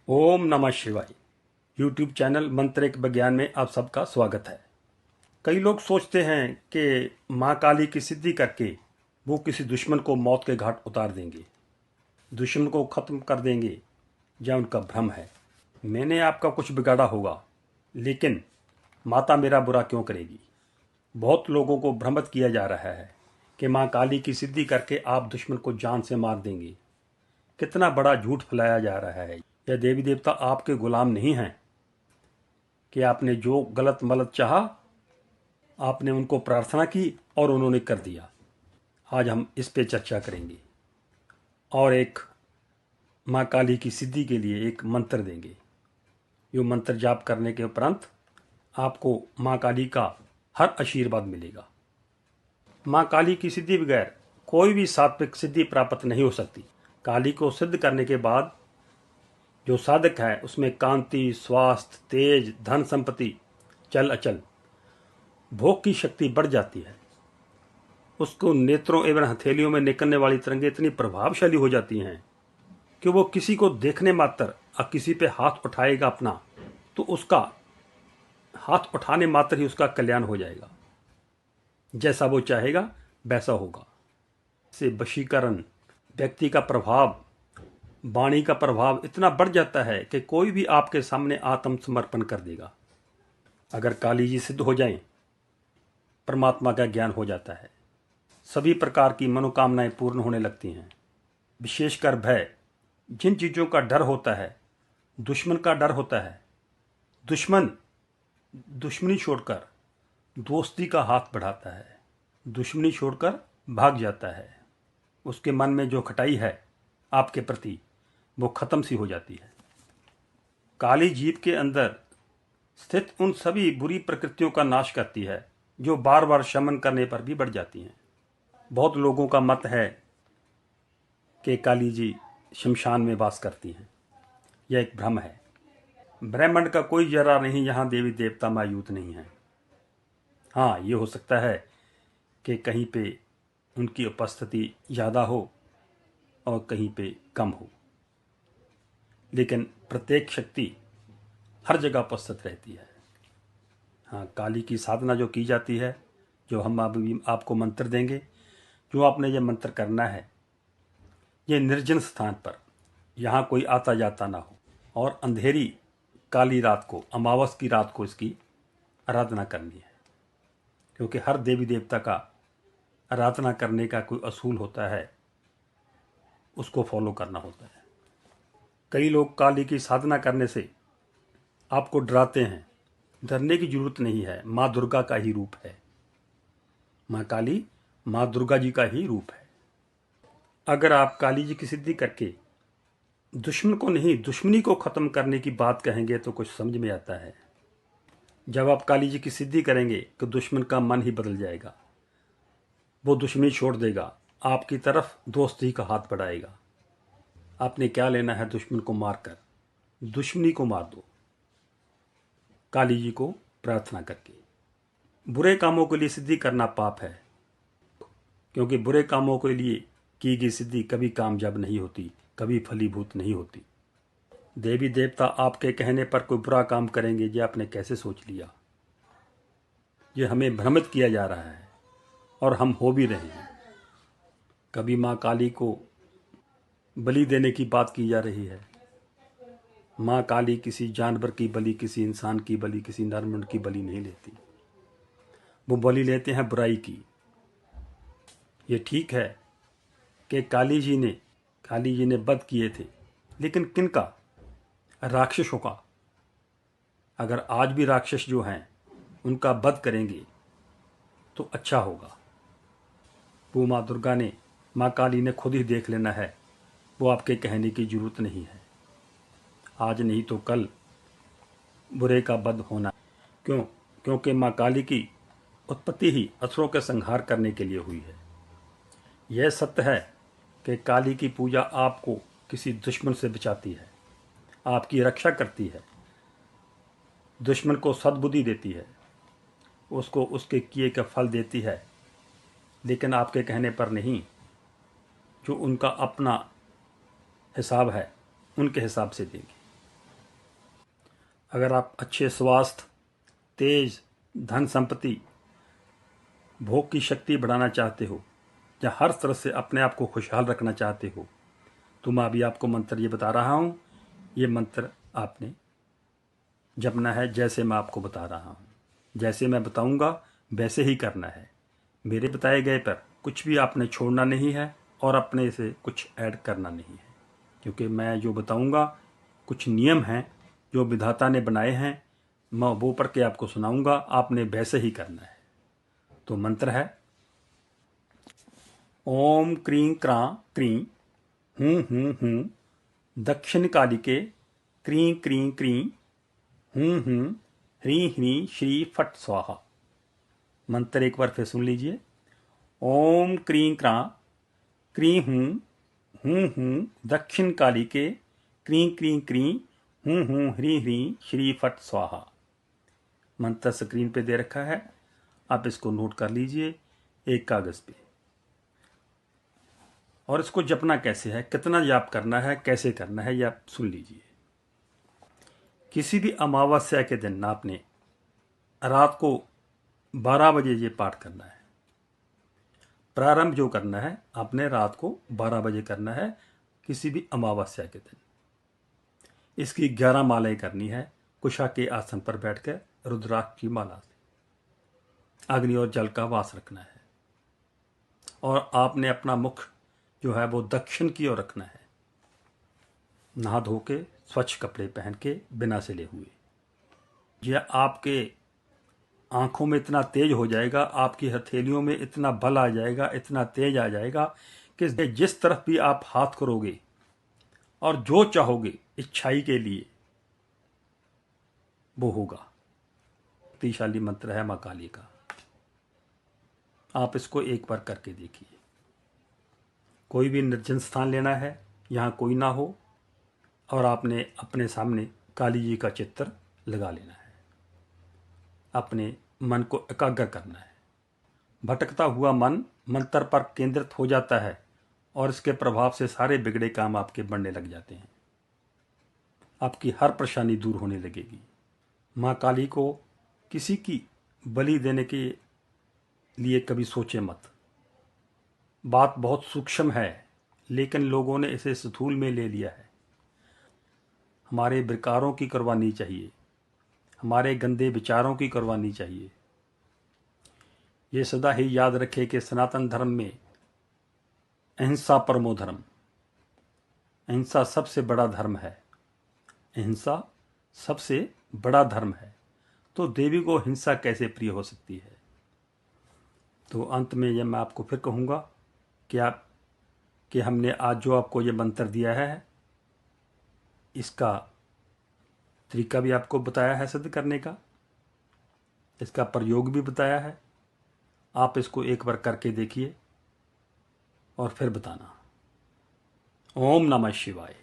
ओम नमः शिवाय। YouTube channel मंत्रिक विज्ञान में आप सबका स्वागत है। कई लोग सोचते हैं कि माँ काली की सिद्धि करके वो किसी दुश्मन को मौत के घाट उतार देंगे, दुश्मन को खत्म कर देंगे। यह उनका भ्रम है। मैंने आपका कुछ बिगाड़ा होगा, लेकिन माता मेरा बुरा क्यों करेगी। बहुत लोगों को भ्रमित किया जा रहा है कि माँ काली की सिद्धि करके आप दुश्मन को जान से मार देंगे। कितना बड़ा झूठ फैलाया जा रहा है। यह देवी देवता आपके गुलाम नहीं हैं कि आपने जो गलत मलत चाहा, आपने उनको प्रार्थना की और उन्होंने कर दिया। आज हम इस पे चर्चा करेंगे और एक माँ काली की सिद्धि के लिए एक मंत्र देंगे। जो मंत्र जाप करने के उपरांत आपको माँ काली का हर आशीर्वाद मिलेगा। माँ काली की सिद्धि बगैर कोई भी सात्विक सिद्धि प्राप्त नहीं हो सकती। काली को सिद्ध करने के बाद जो साधक है उसमें कांति, स्वास्थ्य, तेज, धन संपत्ति, चल अचल, भोग की शक्ति बढ़ जाती है। उसको नेत्रों एवं हथेलियों में निकलने वाली तरंगें इतनी प्रभावशाली हो जाती हैं कि वो किसी को देखने मात्र और किसी पे हाथ उठाएगा अपना, तो उसका हाथ उठाने मात्र ही उसका कल्याण हो जाएगा। जैसा वो चाहेगा वैसा होगा। से वशीकरण, व्यक्ति का प्रभाव, वाणी का प्रभाव इतना बढ़ जाता है कि कोई भी आपके सामने आत्मसमर्पण कर देगा। अगर काली जी सिद्ध हो जाएं, परमात्मा का ज्ञान हो जाता है। सभी प्रकार की मनोकामनाएं पूर्ण होने लगती हैं। विशेषकर भय, जिन चीज़ों का डर होता है, दुश्मन का डर होता है, दुश्मन दुश्मनी छोड़कर दोस्ती का हाथ बढ़ाता है, दुश्मनी छोड़कर भाग जाता है। उसके मन में जो खटाई है आपके प्रति, वो खत्म सी हो जाती है। काली जीव के अंदर स्थित उन सभी बुरी प्रकृतियों का नाश करती है जो बार बार शमन करने पर भी बढ़ जाती हैं। बहुत लोगों का मत है कि काली जी शमशान में वास करती हैं। यह एक भ्रम है। ब्रह्मांड का कोई जरा नहीं यहाँ देवी देवता मौजूद नहीं है। हाँ, ये हो सकता है कि कहीं पे उनकी उपस्थिति ज़्यादा हो और कहीं पे कम हो, लेकिन प्रत्येक शक्ति हर जगह उपस्थित रहती है। हाँ, काली की साधना जो की जाती है, जो हम अभी आपको मंत्र देंगे, जो आपने ये मंत्र करना है, ये निर्जन स्थान पर, यहाँ कोई आता जाता ना हो, और अंधेरी काली रात को, अमावस की रात को इसकी आराधना करनी है। क्योंकि हर देवी देवता का आराधना करने का कोई असूल होता है, उसको फॉलो करना होता है। कई लोग काली की साधना करने से आपको डराते हैं। डरने की जरूरत नहीं है। माँ दुर्गा का ही रूप है। माँ काली माँ दुर्गा जी का ही रूप है। अगर आप काली जी की सिद्धि करके दुश्मन को नहीं, दुश्मनी को खत्म करने की बात कहेंगे तो कुछ समझ में आता है। जब आप काली जी की सिद्धि करेंगे तो दुश्मन का मन ही बदल जाएगा। वो दुश्मनी छोड़ देगा, आपकी तरफ दोस्ती का हाथ बढ़ाएगा। आपने क्या लेना है दुश्मन को मारकर? दुश्मनी को मार दो काली जी को प्रार्थना करके। बुरे कामों के लिए सिद्धि करना पाप है, क्योंकि बुरे कामों के लिए की गई सिद्धि कभी कामयाब नहीं होती, कभी फलीभूत नहीं होती। देवी देवता आपके कहने पर कोई बुरा काम करेंगे, ये आपने कैसे सोच लिया? ये हमें भ्रमित किया जा रहा है और हम हो भी रहे हैं। कभी माँ काली को बलि देने की बात की जा रही है। माँ काली किसी जानवर की बलि, किसी इंसान की बलि, किसी नरमुंड की बलि नहीं लेती। वो बलि लेते हैं बुराई की। ये ठीक है कि काली जी ने वध किए थे, लेकिन किनका? राक्षसों का। अगर आज भी राक्षस जो हैं उनका वध करेंगे तो अच्छा होगा। वो माँ दुर्गा ने, माँ काली ने खुद ही देख लेना है। वो आपके कहने की जरूरत नहीं है। आज नहीं तो कल बुरे का वध होना। क्यों? क्योंकि माँ काली की उत्पत्ति ही असुरों के संहार करने के लिए हुई है। यह सत्य है कि काली की पूजा आपको किसी दुश्मन से बचाती है, आपकी रक्षा करती है, दुश्मन को सद्बुद्धि देती है, उसको उसके किए का फल देती है, लेकिन आपके कहने पर नहीं। जो उनका अपना हिसाब है उनके हिसाब से देंगे। अगर आप अच्छे स्वास्थ्य, तेज धन संपत्ति, भोग की शक्ति बढ़ाना चाहते हो या हर तरह से अपने आप को खुशहाल रखना चाहते हो, तो मैं अभी आपको मंत्र ये बता रहा हूँ। ये मंत्र आपने जपना है जैसे मैं आपको बता रहा हूँ। जैसे मैं बताऊँगा वैसे ही करना है। मेरे बताए गए पर कुछ भी आपने छोड़ना नहीं है और अपने से कुछ ऐड करना नहीं है, क्योंकि मैं जो बताऊँगा कुछ नियम हैं जो विधाता ने बनाए हैं। मैं वो पढ़ के आपको सुनाऊँगा, आपने वैसे ही करना है। तो मंत्र है ओम क्रीं क्रां क्रीं हूँ दक्षिण कालिके क्रीं क्रीं क्रीं हूँ ह्रीं ह्रीं श्री फट स्वाहा। मंत्र एक बार फिर सुन लीजिए। ओम क्रीं क्रां क्रीं हूँ दक्षिण कालिके क्रीं क्रीं क्रीं हूँ ह्रीं ह्रीं श्री फट स्वाहा। मंत्र स्क्रीन पे दे रखा है, आप इसको नोट कर लीजिए एक कागज़ पे। और इसको जपना कैसे है, कितना जाप करना है, कैसे करना है, ये आप सुन लीजिए। किसी भी अमावस्या के दिन आपने रात को 12 बजे ये पाठ करना है। प्रारंभ जो करना है आपने रात को 12 बजे करना है, किसी भी अमावस्या के दिन। इसकी 11 मालाएं करनी है कुशा के आसन पर बैठकर रुद्राक्ष की माला से। अग्नि और जल का वास रखना है और आपने अपना मुख जो है वो दक्षिण की ओर रखना है। नहा धो के स्वच्छ कपड़े पहन के बिना सिले हुए। यह आपके आंखों में इतना तेज हो जाएगा, आपकी हथेलियों में इतना बल आ जाएगा, इतना तेज आ जाएगा कि जिस तरफ भी आप हाथ करोगे और जो चाहोगे इच्छाई के लिए वो होगा। शक्तिशाली मंत्र है मां काली का। आप इसको एक बार करके देखिए। कोई भी निर्जन स्थान लेना है, यहाँ कोई ना हो, और आपने अपने सामने काली जी का चित्र लगा लेना है। अपने मन को एकाग्र करना है। भटकता हुआ मन मंत्र पर केंद्रित हो जाता है और इसके प्रभाव से सारे बिगड़े काम आपके बनने लग जाते हैं। आपकी हर परेशानी दूर होने लगेगी। माँ काली को किसी की बलि देने के लिए कभी सोचे मत। बात बहुत सूक्ष्म है, लेकिन लोगों ने इसे स्थूल में ले लिया है। हमारे विकारों की कुर्बानी चाहिए, हमारे गंदे विचारों की कुर्बानी चाहिए। ये सदा ही याद रखे कि सनातन धर्म में अहिंसा परमो धर्म, अहिंसा सबसे बड़ा धर्म है। अहिंसा सबसे बड़ा धर्म है, तो देवी को हिंसा कैसे प्रिय हो सकती है। तो अंत में यह मैं आपको फिर कहूँगा कि हमने आज जो आपको ये मंत्र दिया है, इसका तरीका भी आपको बताया है सिद्ध करने का, इसका प्रयोग भी बताया है। आप इसको एक बार करके देखिए और फिर बताना। ओम नमः शिवाय।